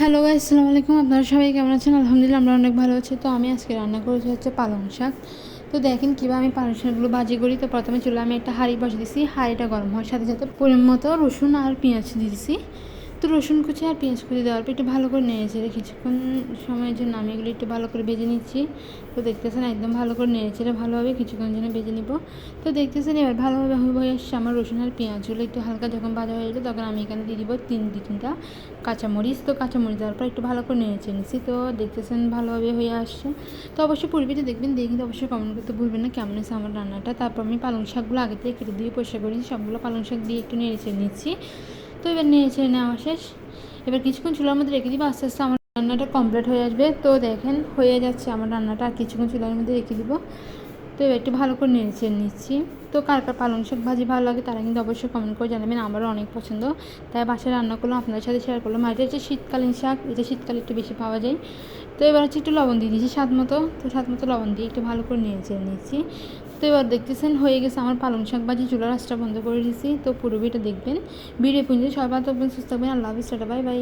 Hello guys, আসসালামু আলাইকুম। আপনারা সবাই কেমন আছেন? আলহামদুলিল্লাহ আমরা অনেক ভালো আছি। তো আমি আজকে রান্না করেছি হচ্ছে পালং শাক। তো দেখেন কীভাবে আমি পালং শাকগুলো ভাজি করি। তো প্রথমে চুলায় আমি একটা হাঁড়ি বসিয়ে দিয়েছি। হাঁড়িটা গরম হওয়ার সাথে সাথে পরিমাণ মতো রসুন আর পেঁয়াজ দিয়ে দিয়েছি। তো রসুন কুচি আর পেঁয়াজ কুচি দেওয়ার পর একটু ভালো করে নেড়েছে কিছুক্ষণ সময়ের জন্য আমি এগুলো একটু ভালো করে ভেজে নিচ্ছি। তো দেখতেছেন একদম ভালো করে নেড়েছে ভালোভাবে কিছুক্ষণ জন্য ভেজে নিব। তো দেখতেছেন এবার ভালোভাবে হয়ে আসছে আমার রসুন আর পেঁয়াজগুলো একটু হালকা যখন ভাজা হয়ে যাবে তখন আমি এখানে দিয়ে দিব তিনটা কাঁচামরিচ। তো কাঁচামরিচ দেওয়ার পর একটু ভালো করে নেড়েছে নিচ্ছি। তো দেখতেছেন ভালোভাবে হয়ে আসছে। তো অবশ্যই পরিবেশটা দেখবেন, দিয়ে কিন্তু অবশ্যই কমেন্ট করতে ভুলবেন না কেমন আছে আমার রান্নাটা। তারপর আমি পালং শাকগুলো আগে থেকে কেটে দিয়ে পরিষ্কার করেছি, সবগুলো পালং শাক দিয়ে একটু নেড়েছে নিচ্ছি। তো এবার নেড়েছে নেওয়া শেষ। এবার কিছুক্ষণ চুলার মধ্যে রেখে দিব, আস্তে আস্তে আমার রান্নাটা কমপ্লিট হয়ে আসবে। তো দেখেন হয়ে যাচ্ছে আমার রান্নাটা, আর কিছুক্ষণ চুলার মধ্যে রেখে দিব। তো এবার একটু ভালো করে নেড়েছে নিচ্ছি। তো কার কার পালং শাক ভাজি ভালো লাগে তারা কিন্তু অবশ্যই কমেন্ট করে জানাবেন, আমারও অনেক পছন্দ, তাই বাসায় রান্না করলাম আপনাদের সাথে শেয়ার করলাম। আর এটা হচ্ছে শীতকালীন শাক, এটা শীতকালে একটু বেশি পাওয়া যায়। তো এবার হচ্ছে একটু লবণ দিয়ে দিয়েছি স্বাদ মতো। তো স্বাদ মতো লবণ দিয়ে একটু ভালো করে নেড়েছে নিচ্ছি। তো এবার দেখতেছেন হয়ে গেছে আমার পালং শাক ভাজি, চুলার আঁচটা বন্ধ করে দিয়েছি। তো পুরো ভিডিওটা দেখবেন। ভিডিও পর্যন্ত সবাই ভালো থাকবেন, সুস্থ থাকবেন। আল্লাহ হাফিজ, টাটা, বাই বাই।